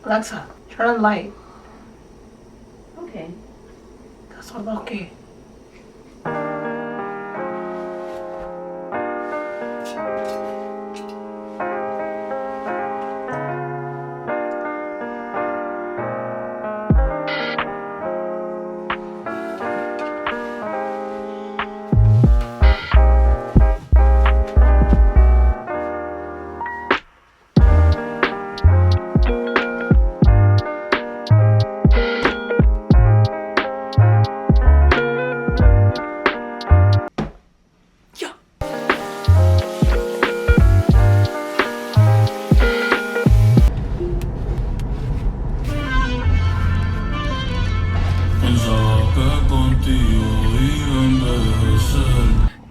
Alexa, turn on light. Okay. That's all okay.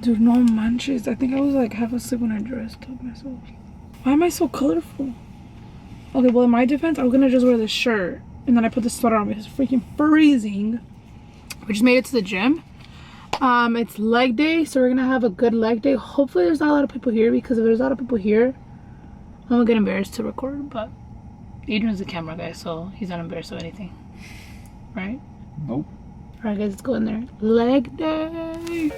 Dude, no manches. I think I was like half asleep when I dressed up myself. Why am I so colorful? Okay, well, in my defense, I'm gonna just wear this shirt and then I put the sweater on because it's freaking freezing. We just made it to the gym. It's leg day, so we're gonna have a good leg day. Hopefully there's not a lot of people here, because if there's a lot of people here, I'm gonna get embarrassed to record. But Adrian's the camera guy, so he's not embarrassed of anything, right? Nope. All right, guys, let's go in there. Leg day.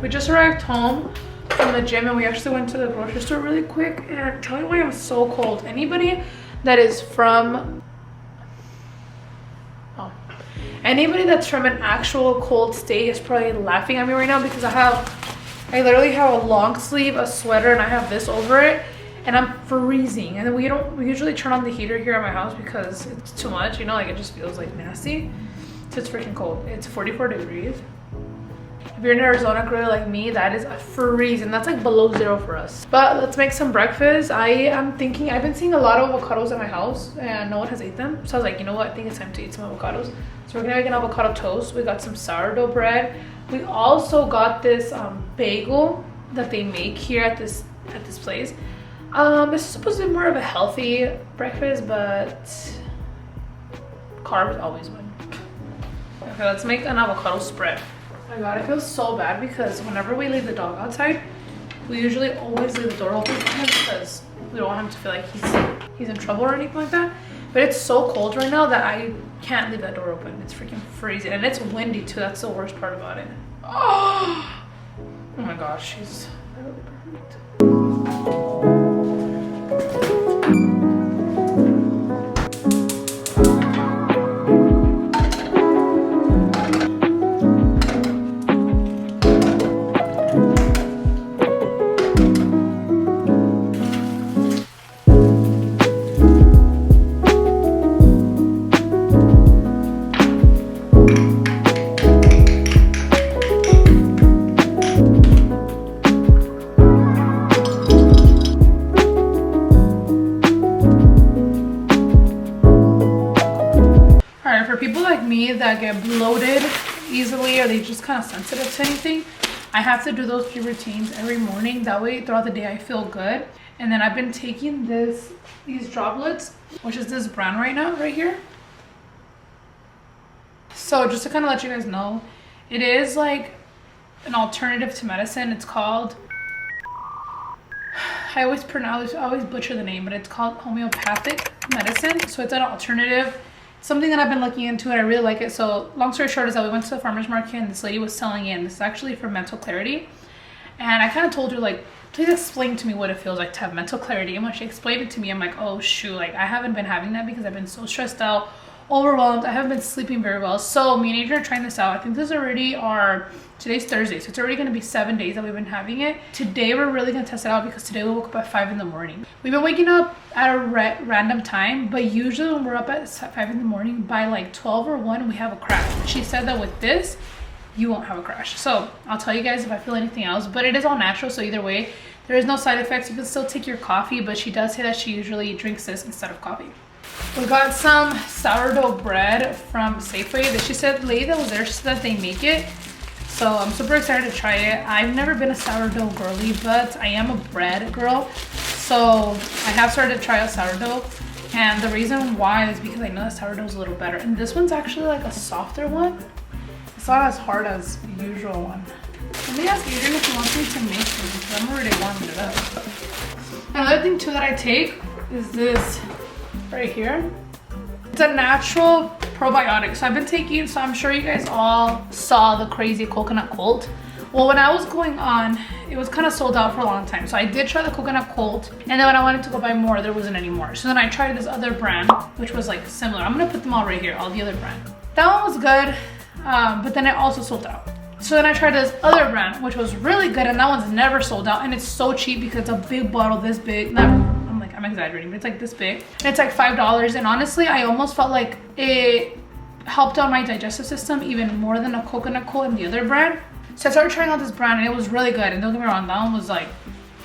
We just arrived home from the gym and we actually went to the grocery store really quick, and I'm telling you why I'm so cold. Anybody that is from anybody that's from an actual cold state is probably laughing at me right now, because I literally have a long sleeve, a sweater, and I have this over it, and I'm freezing. And then we usually turn on the heater here at my house because it's too much, you know, like it just feels like nasty. So it's freaking cold. It's 44 degrees. If you're in Arizona, girl, like me, that is a freeze, and that's like below zero for us. But let's make some breakfast. I am thinking, I've been seeing a lot of avocados in my house and no one has ate them. So I was like, you know what? I think it's time to eat some avocados. So we're gonna make an avocado toast. We got some sourdough bread. We also got this bagel that they make here at this place. It's supposed to be more of a healthy breakfast, but carbs always win. Okay, let's make an avocado spread. Oh my god, I feel so bad because whenever we leave the dog outside, we usually always leave the door open for him because we don't want him to feel like he's in trouble or anything like that. But it's so cold right now that I can't leave that door open. It's freaking freezing, and it's windy too. That's the worst part about it. Oh my gosh, she's really perfect. That get bloated easily, or they just kind of sensitive to anything, I have to do those 3 routines every morning. That way throughout the day I feel good. And then I've been taking these droplets, which is this brand right now right here. So just to kind of let you guys know, it is like an alternative to medicine. It's called, I always butcher the name, but it's called homeopathic medicine. So it's an alternative, something that I've been looking into, and I really like it. So long story short is that we went to the farmer's market and this lady was selling it, and this is actually for mental clarity. And I kind of told her, like, please explain to me what it feels like to have mental clarity. And when she explained it to me, I'm like, oh shoot, like I haven't been having that because I've been so stressed out, overwhelmed. I haven't been sleeping very well. So me and Adrian are trying this out. I think this is already today's Thursday, so it's already going to be 7 days that we've been having it. Today we're really going to test it out because today we woke up at 5 in the morning. We've been waking up at a random time, but usually when we're up at 5 in the morning, by like 12 or 1 we have a crash. She said that with this you won't have a crash. So I'll tell you guys if I feel anything else, but it is all natural, so either way there is no side effects. You can still take your coffee, but she does say that she usually drinks this instead of coffee. We got some sourdough bread from Safeway. She said, the lady that was there, she said that they make it. So I'm super excited to try it. I've never been a sourdough girly, but I am a bread girl. So I have started to try out sourdough. And the reason why is because I know that sourdough is a little better. And this one's actually like a softer one. It's not as hard as the usual one. Let me ask Adrian if he wants me to make them because I'm already warming it up. Another thing too that I take is this right here. It's a natural probiotic. So I've been taking, so I'm sure you guys all saw the crazy coconut cold. Well, when I was going on, it was kind of sold out for a long time. So I did try the coconut cold, and then when I wanted to go buy more, there wasn't any more. So then I tried this other brand, which was like similar. I'm gonna put them all right here, all the other brand. That one was good, but then it also sold out. So then I tried this other brand, which was really good, and that one's never sold out, and it's so cheap because it's a big bottle this big. I'm exaggerating, but it's like this big, and it's like $5. And honestly, I almost felt like it helped out my digestive system even more than a coconut cold and the other brand. So I started trying out this brand, and it was really good. And don't get me wrong, that one was like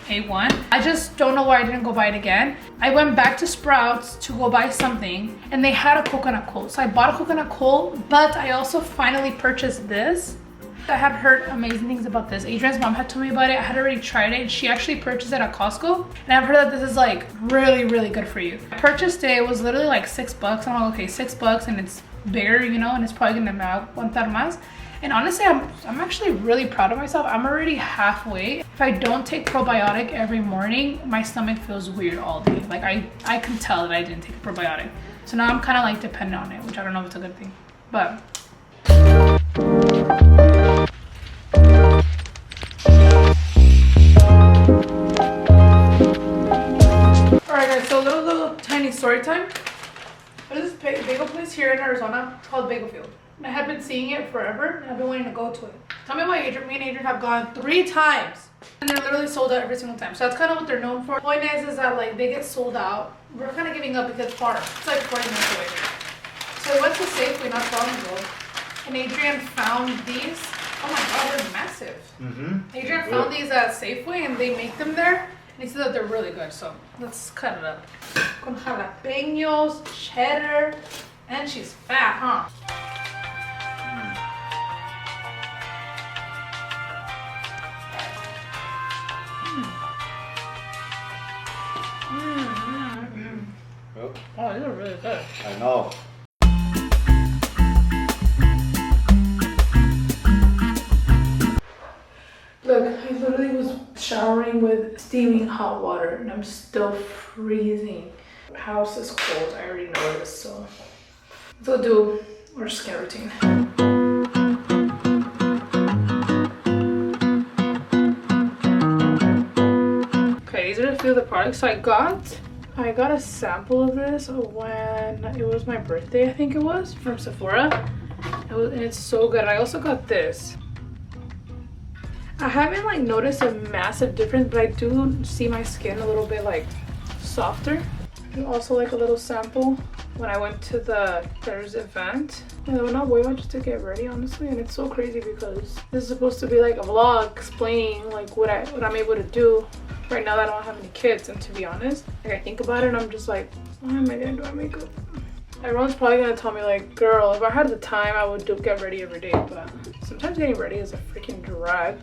A1. I just don't know why I didn't go buy it again. I went back to Sprouts to go buy something, and they had a coconut cold. So I bought a coconut cold, but I also finally purchased this. I had heard amazing things about this. Adrian's mom had told me about it. I had already tried it, and she actually purchased it at Costco. And I've heard that this is like really, really good for you. I purchased it. It was literally like $6. I'm like, okay, $6, and it's bigger, you know, and it's probably gonna be $1 más. And honestly, I'm actually really proud of myself. I'm already halfway. If I don't take probiotic every morning, my stomach feels weird all day. Like I can tell that I didn't take a probiotic. So now I'm kind of like dependent on it, which I don't know if it's a good thing. But alright guys, so a little tiny story time. There's this bagel place here in Arizona. It's called Bagel Field. I had been seeing it forever, and I've been wanting to go to it. Tell me why me and Adrian have gone 3 times, and they're literally sold out every single time. So that's kind of what they're known for. The point is that like they get sold out. We're kind of giving up because it's far. It's like 40 minutes away. So I went to Safeway not too long ago, and Adrian found these. Oh my god, they're massive. Adrian found these at Safeway, and they make them there. And he said that they're really good. So let's cut it up. Con jalapenos, cheddar, and she's fat, huh? Oh, these are really good. I know. Look, I literally was showering with steaming hot water, and I'm still freezing. The house is cold, I already know this, so let's go do our skin routine. Okay, these are a few of the products. So I got a sample of this when it was my birthday, I think it was, from Sephora. And it's so good. I also got this. I haven't like noticed a massive difference, but I do see my skin a little bit like softer. And also like a little sample when I went to there's event. And I went out way much just to get ready, honestly. And it's so crazy because this is supposed to be like a vlog explaining like what I'm able to do right now that I don't have any kids. And to be honest, like I think about it and I'm just like, why am I gonna do my makeup? Everyone's probably gonna tell me like, girl, if I had the time I would get ready every day, but sometimes getting ready is a freaking drag.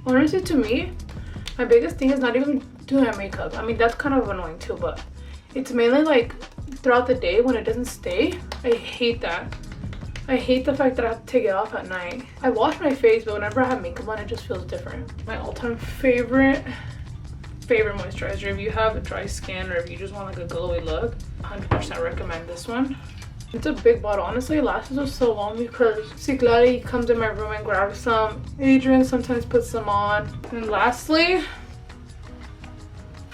Honestly, to me, my biggest thing is not even doing my makeup. I mean, that's kind of annoying too, but it's mainly like throughout the day when it doesn't stay. I hate that. I hate the fact that I have to take it off at night. I wash my face, but whenever I have makeup on, it just feels different. My all-time favorite moisturizer, if you have dry skin or if you just want like a glowy look, 100% recommend this one. It's a big bottle. Honestly, it lasts us so long because Ciclari comes in my room and grabs some. Adrian sometimes puts them on. And lastly, I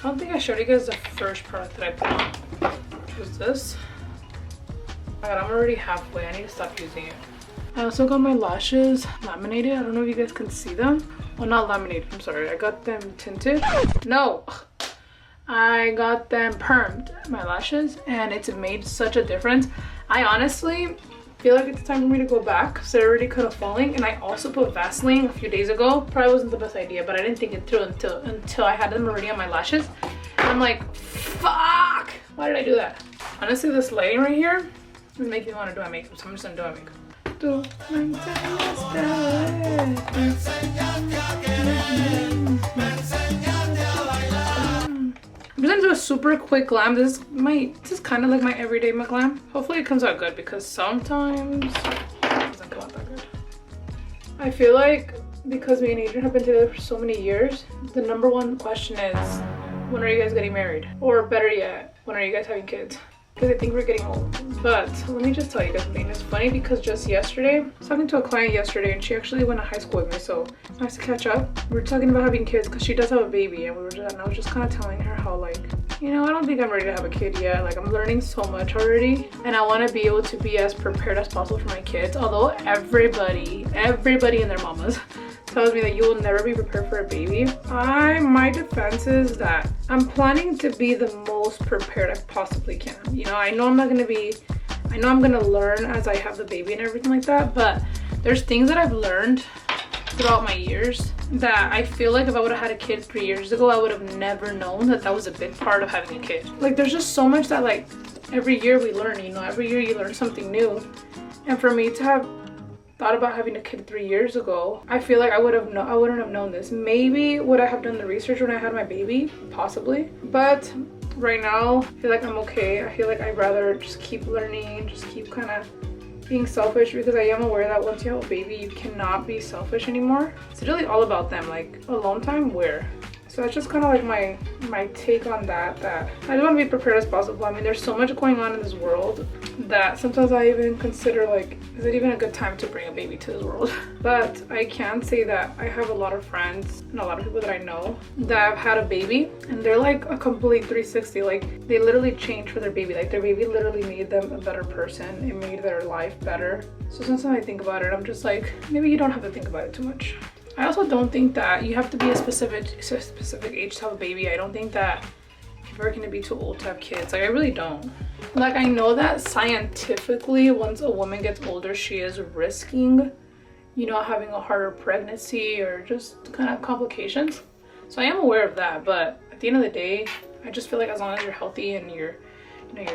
don't think I showed you guys the first product that I put on, which was this. Oh my god, I'm already halfway. I need to stop using it. I also got my lashes laminated. I don't know if you guys can see them. Well, not laminated, I'm sorry. I got them tinted. No! I got them permed, my lashes, and it's made such a difference. I honestly feel like it's time for me to go back because they're already kind of falling. And I also put Vaseline a few days ago. Probably wasn't the best idea, but I didn't think it through until I had them already on my lashes. And I'm like, fuck! Why did I do that? Honestly, this lighting right here is making me want to do my makeup, so I'm just gonna do my makeup. I'm just gonna do do a super quick glam. This is kind of like my everyday glam. Hopefully it comes out good because sometimes it doesn't come out that good. I feel like because me and Adrian have been together for so many years, the number one question is, when are you guys getting married? Or better yet, when are you guys having kids? Because I think we're getting old. But let me just tell you guys something. It's funny because just yesterday, I was talking to a client yesterday and she actually went to high school with me, so nice to catch up. We were talking about having kids because she does have a baby, and I was just kind of telling her how, like, you know, I don't think I'm ready to have a kid yet. Like, I'm learning so much already, and I want to be able to be as prepared as possible for my kids. Although everybody and their mamas tells me that you will never be prepared for a baby. My defense is that I'm planning to be the most prepared I possibly can. You know, I know I'm gonna learn as I have the baby and everything like that, but there's things that I've learned throughout my years that I feel like if I would have had a kid 3 years ago, I would have never known that that was a big part of having a kid. Like, there's just so much that, like, every year we learn, you know, every year you learn something new. And for me to have thought about having a kid 3 years ago, I feel like I wouldn't have known this. Maybe would I have done the research when I had my baby? Possibly. But right now, I feel like I'm okay. I feel like I'd rather just keep learning, just keep kind of being selfish, because I am aware that once you have a baby, you cannot be selfish anymore. It's really all about them. Like, alone time, where? So that's just kind of like my take on that I just want to be prepared as possible. I mean, there's so much going on in this world that sometimes I even consider, like, is it even a good time to bring a baby to this world? But I can say that I have a lot of friends and a lot of people that I know that have had a baby, and they're like a complete 360. Like, they literally changed for their baby. Like, their baby literally made them a better person. It made their life better. So sometimes I think about it, I'm just like, maybe you don't have to think about it too much. I also don't think that you have to be a specific age to have a baby. I don't think that you're ever going to be too old to have kids. Like, I really don't. Like, I know that scientifically, once a woman gets older, she is risking, you know, having a harder pregnancy or just kind of complications. So I am aware of that, but at the end of the day, I just feel like as long as you're healthy and you're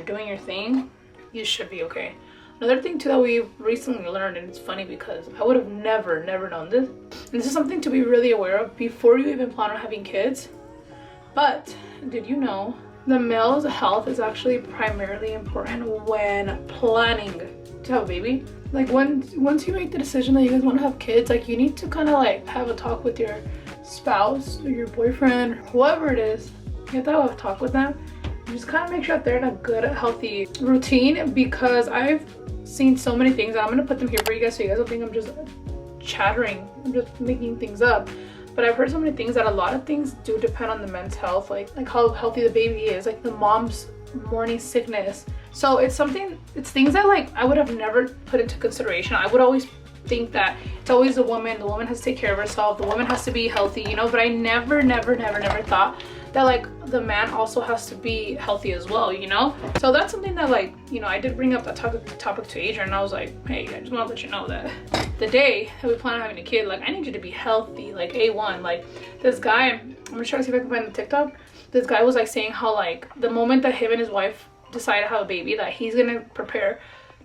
doing your thing, you should be okay. Another thing too that we recently learned, and it's funny because I would have never known this, and this is something to be really aware of before you even plan on having kids. But did you know the male's health is actually primarily important when planning to have a baby? Like, once you make the decision that you guys want to have kids, like, you need to kind of like have a talk with your spouse or your boyfriend, whoever it is. You have to have a talk with them. Just kind of make sure that they're in a good, healthy routine, because I've seen so many things, and I'm gonna put them here for you guys so you guys don't think I'm just chattering, I'm just making things up. But I've heard so many things that a lot of things do depend on the men's health, like how healthy the baby is, like the mom's morning sickness. So it's things that, like, I would have never put into consideration. I would always think that it's always the woman has to take care of herself, the woman has to be healthy, you know, but I never thought that, like, the man also has to be healthy as well, you know? So that's something that, like, you know, I did bring up that topic to Adrian, and I was like, hey, I just want to let you know that the day that we plan on having a kid, like, I need you to be healthy, like, A1. Like, this guy, I'm gonna try to see if I can find the TikTok. This guy was, like, saying how, like, the moment that him and his wife decide to have a baby, that he's gonna prepare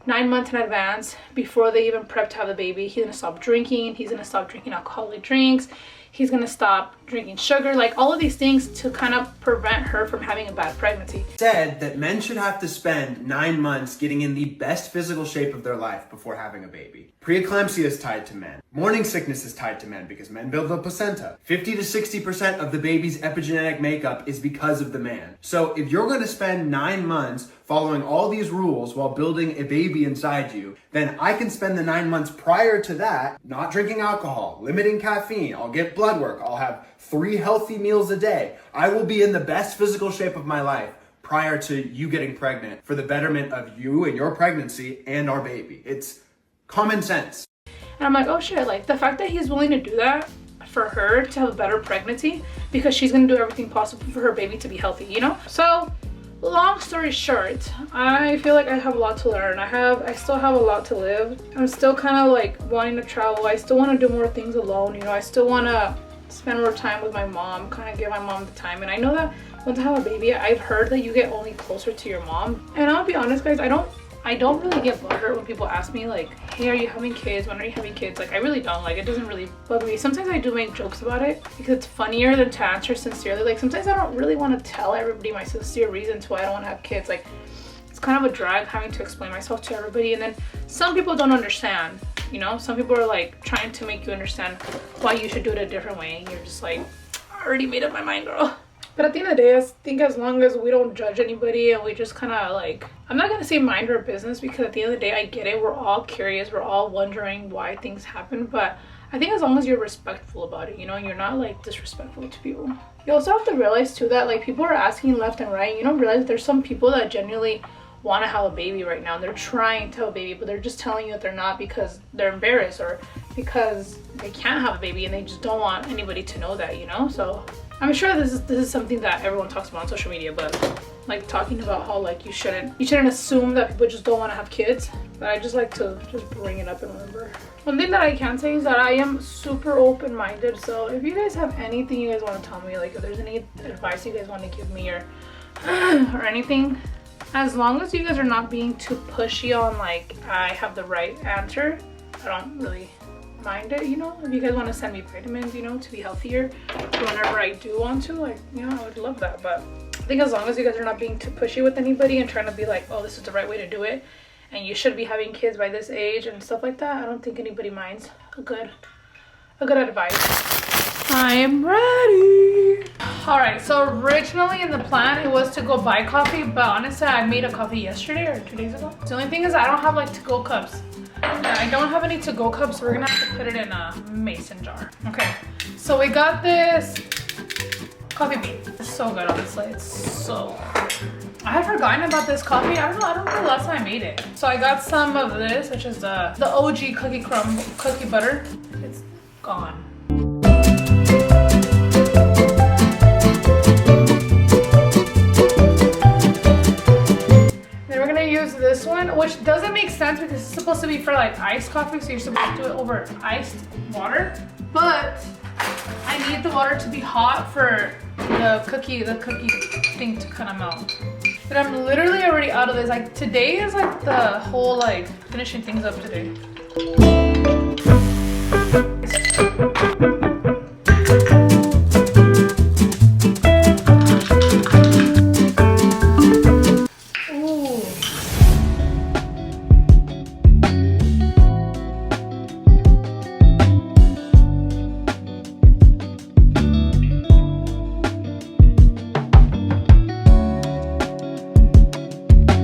9 months in advance before they even prep to have the baby. He's gonna stop drinking, he's gonna stop drinking alcoholic drinks, he's gonna stop drinking sugar, like all of these things to kind of prevent her from having a bad pregnancy. Said that men should have to spend 9 months getting in the best physical shape of their life before having a baby. Preeclampsia is tied to men. Morning sickness is tied to men because men build the placenta. 50 to 60% of the baby's epigenetic makeup is because of the man. So if you're gonna spend 9 months following all these rules while building a baby inside you, then I can spend the 9 months prior to that not drinking alcohol, limiting caffeine, I'll get blood work, I'll have 3 healthy meals a day. I will be in the best physical shape of my life prior to you getting pregnant for the betterment of you and your pregnancy and our baby. It's common sense. And I'm like, oh shit, like the fact that he's willing to do that for her to have a better pregnancy because she's gonna do everything possible for her baby to be healthy, you know? So long story short, I feel like I have a lot to learn. I still have a lot to live. I'm still kind of like wanting to travel. I still want to do more things alone, you know? I still want to spend more time with my mom, kind of give my mom the time. And I know that once I have a baby, I've heard that you get only closer to your mom. And I'll be honest, guys, I don't I don't really get butthurt when people ask me like, hey, are you having kids? When are you having kids? Like, I really don't. Like, it doesn't really bug me. Sometimes I do make jokes about it because it's funnier than to answer sincerely. Like, sometimes I don't really want to tell everybody my sincere reasons why I don't want to have kids. Like, it's kind of a drag having to explain myself to everybody. And then some people don't understand, you know? Some people are like trying to make you understand why you should do it a different way. And you're just like, I already made up my mind, girl. But at the end of the day, I think as long as we don't judge anybody and we just kind of like, I'm not going to say mind our business, because at the end of the day, I get it. We're all curious. We're all wondering why things happen. But I think as long as you're respectful about it, you know, and you're not like disrespectful to people. You also have to realize too that like people are asking left and right. You don't realize there's some people that genuinely want to have a baby right now. And they're trying to have a baby, but they're just telling you that they're not because they're embarrassed or because they can't have a baby and they just don't want anybody to know that, you know? So I'm sure this is something that everyone talks about on social media, but like talking about how like you shouldn't assume that people just don't want to have kids. But I just like to just bring it up and remember. One thing that I can say is that I am super open-minded. So if you guys have anything you guys want to tell me, like if there's any advice you guys want to give me or anything, as long as you guys are not being too pushy on like I have the right answer, I don't really mind it, you know? If you guys want to send me vitamins, you know, to be healthier whenever I do want to, like, you know, I would love that. But I think as long as you guys are not being too pushy with anybody and trying to be like, oh, this is the right way to do it and you should be having kids by this age and stuff like that, I don't think anybody minds a good advice. I am ready. All right, so originally in the plan it was to go buy coffee, but honestly I made a coffee yesterday or 2 days ago. The only thing is I don't have like to-go cups. I don't have any to-go cups, so we're gonna have to put it in a mason jar. Okay, so we got this coffee bean. It's so good, honestly. It's so good. I had forgotten about this coffee. I don't know the last time I made it. So I got some of this, which is the OG cookie butter. It's gone. Use this one, which doesn't make sense because it's supposed to be for like iced coffee, so you're supposed to do it over iced water, but I need the water to be hot for the cookie thing to kind of melt. But I'm literally already out of this. Like today is like the whole like finishing things up today.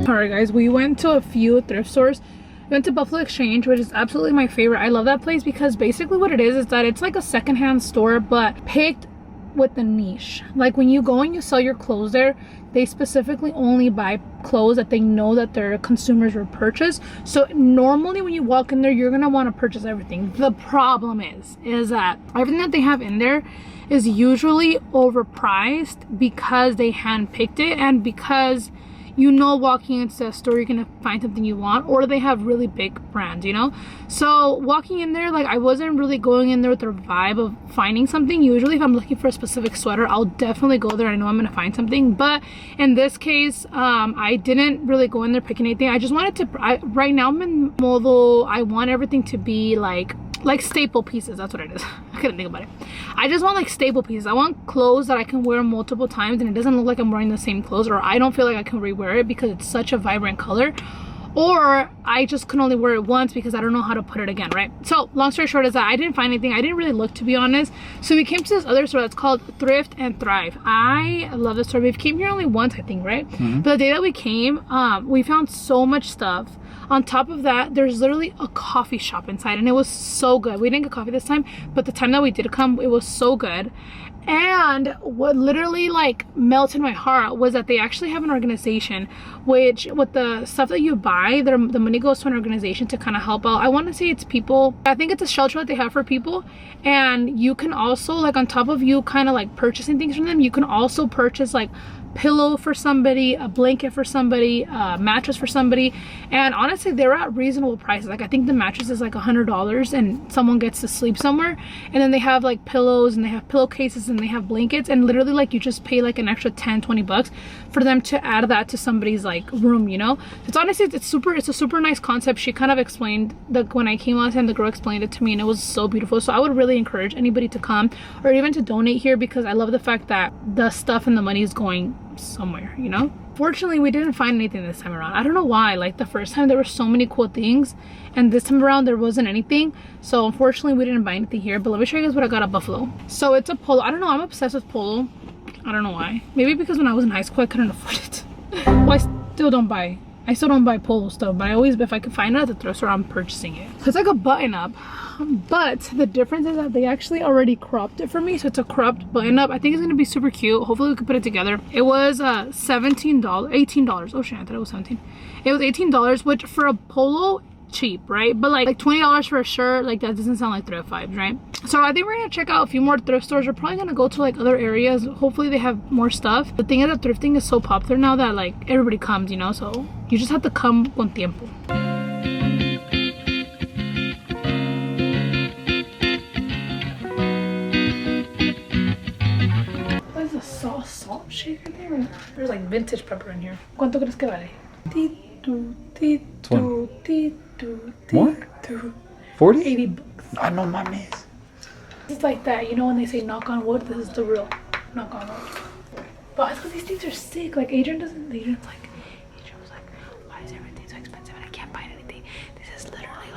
Alright guys, we went to a few thrift stores. We went to Buffalo Exchange, which is absolutely my favorite. I love that place because basically what it is that it's like a secondhand store, but picked with the niche. Like when you go and you sell your clothes there, they specifically only buy clothes that they know that their consumers will purchase. So normally when you walk in there, you're gonna want to purchase everything. The problem is that everything that they have in there is usually overpriced because they handpicked it and because you know walking into the store you're gonna find something you want, or they have really big brands, you know? So walking in there, like I wasn't really going in there with the vibe of finding something. Usually if I'm looking for a specific sweater, I'll definitely go there. I know I'm gonna find something, but in this case I didn't really go in there picking anything. I just wanted to, right now I'm in mobile. I want everything to be like staple pieces. That's what it is. I couldn't think about it. I just want like staple pieces. I want clothes that I can wear multiple times and it doesn't look like I'm wearing the same clothes, or I don't feel like I can rewear it because it's such a vibrant color, or I just can only wear it once because I don't know how to put it again, right? So long story short is that I didn't find anything. I didn't really look, to be honest. So we came to this other store that's called Thrift and Thrive. I love this store. We came here only once, I think, right? Mm-hmm. But the day that we came, we found so much stuff. On top of that, there's literally a coffee shop inside and it was so good. We didn't get coffee this time, but the time that we did come, it was so good. And what literally like melted my heart was that they actually have an organization which with the stuff that you buy, the money goes to an organization to kind of help out. I want to say it's people. I think it's a shelter that they have for people. And you can also, like on top of you kind of like purchasing things from them, you can also purchase like pillow for somebody, a blanket for somebody, a mattress for somebody. And honestly, they're at reasonable prices. Like I think the mattress is like $100 and someone gets to sleep somewhere. And then they have like pillows and they have pillowcases and they have blankets, and literally like you just pay like an extra 10-20 bucks for them to add that to somebody's like room, you know. It's honestly, it's a super nice concept. She kind of explained when I came last time, the girl explained it to me and it was so beautiful. So I would really encourage anybody to come or even to donate here, because I love the fact that the stuff and the money is going somewhere, you know. Fortunately, we didn't find anything this time around. I don't know why. Like the first time there were so many cool things, and this time around there wasn't anything. So unfortunately we didn't buy anything here. But let me show you guys what I got at Buffalo. So it's a polo. I don't know, I'm obsessed with polo. I don't know why. Maybe because when I was in high school I couldn't afford it. Well, I still don't buy polo stuff, but I always, if I can find it at the thrift store, I'm purchasing it. It's like a button up, but the difference is that they actually already cropped it for me. So it's a cropped button up. I think it's gonna be super cute. Hopefully we can put it together. It was $18. Oh shit, I thought it was 17. It was $18, which for a polo, cheap, right? But like $20 for a shirt, like that doesn't sound like thrift vibes, right? So I think we're gonna check out a few more thrift stores. We're probably gonna go to like other areas. Hopefully they have more stuff. The thing is that thrifting is so popular now that like everybody comes, you know, so you just have to come con tiempo. What is a salt shaker there? There's like vintage pepper in here. ¿Cuánto crees que vale? 20. What? 40? 80 bucks. I know my miss. It's like that, you know, when they say knock on wood, this is the real knock on wood. But it's because these things are sick. Like Adrian was like, why is everything so expensive and I can't buy anything? This is literally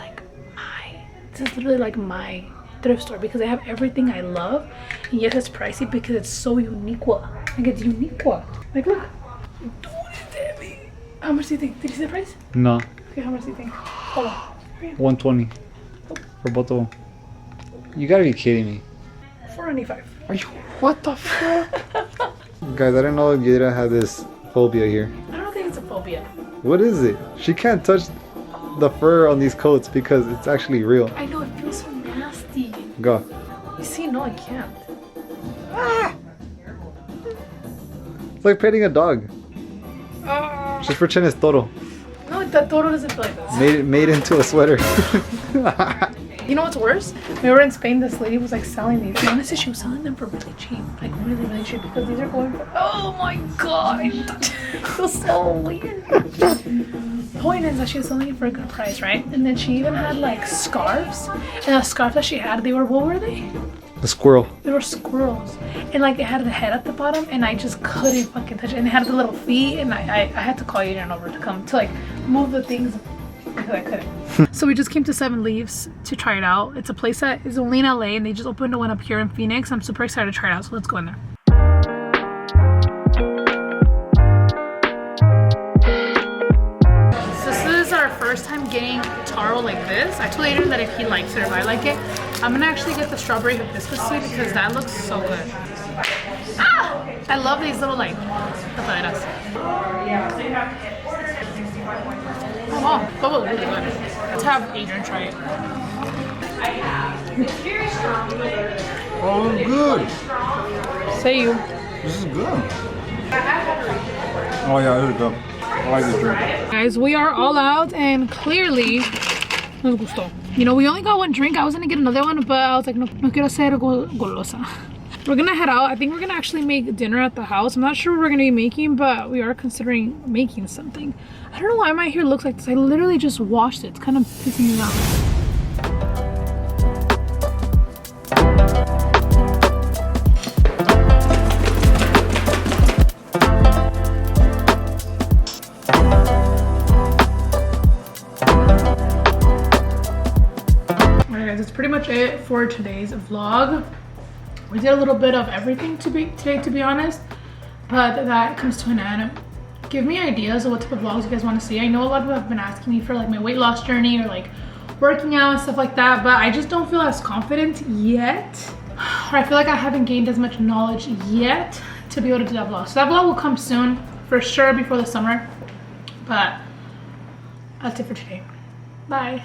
like my thrift store, because they have everything I love. And yes, it's pricey because it's so unique. Like it's unique. Like look. How much do you think? Did you see the price? No. Okay, how much do you think? Hold on. 120 for both of them. You gotta be kidding me. $4.95. Are you? What the fuck? Guys, I didn't know Yadira had this phobia here. I don't think it's a phobia. What is it? She can't touch the fur on these coats because it's actually real. I know, it feels so nasty. Go. You see, no, I can't. It's like petting a dog. Just pretend it's Toro. No, that Toro doesn't feel like this. Made into a sweater. You know what's worse? When we were in Spain, this lady was like selling these. And honestly, she was selling them for really cheap. Like really, really cheap, because these are going for, oh my god. It feels so weird. Point is that she was selling it for a good price, right? And then she even had like scarves. And the scarf that she had, they were, what were they? The squirrel. They were squirrels. And like it had the head at the bottom, and I just couldn't fucking touch it. And it had the little feet, and I had to call Adrian over to come to like move the things because I couldn't. So we just came to Seven Leaves to try it out. It's a place that is only in LA, and they just opened one up here in Phoenix. I'm super excited to try it out, so let's go in there. So this is our first time getting taro like this. I told Adrian that if he likes it or if I like it, I'm gonna actually get the strawberry hibiscus tea because that looks so good. Ah! I love these little like tapaderas. Oh wow, that was really good. Let's have Adrian try it. Oh, good. Say you. This is good. Oh yeah, this is good. I like this drink. Guys, we are all out, and clearly nos gustó. You know, we only got one drink. I was gonna get another one, but I was like, no quiero ser golosa. We're gonna head out. I think we're gonna actually make dinner at the house. I'm not sure what we're gonna be making, but we are considering making something. I don't know why my hair looks like this. I literally just washed it. It's kind of pissing me off. That's pretty much it for today's vlog. We did a little bit of everything today, to be honest, but that comes to an end. Give me ideas of what type of vlogs you guys want to see. I know a lot of people have been asking me for like my weight loss journey or like working out and stuff like that, but I just don't feel as confident yet, or I feel like I haven't gained as much knowledge yet to be able to do that vlog. So that vlog will come soon, for sure, before the summer. But that's it for today. Bye.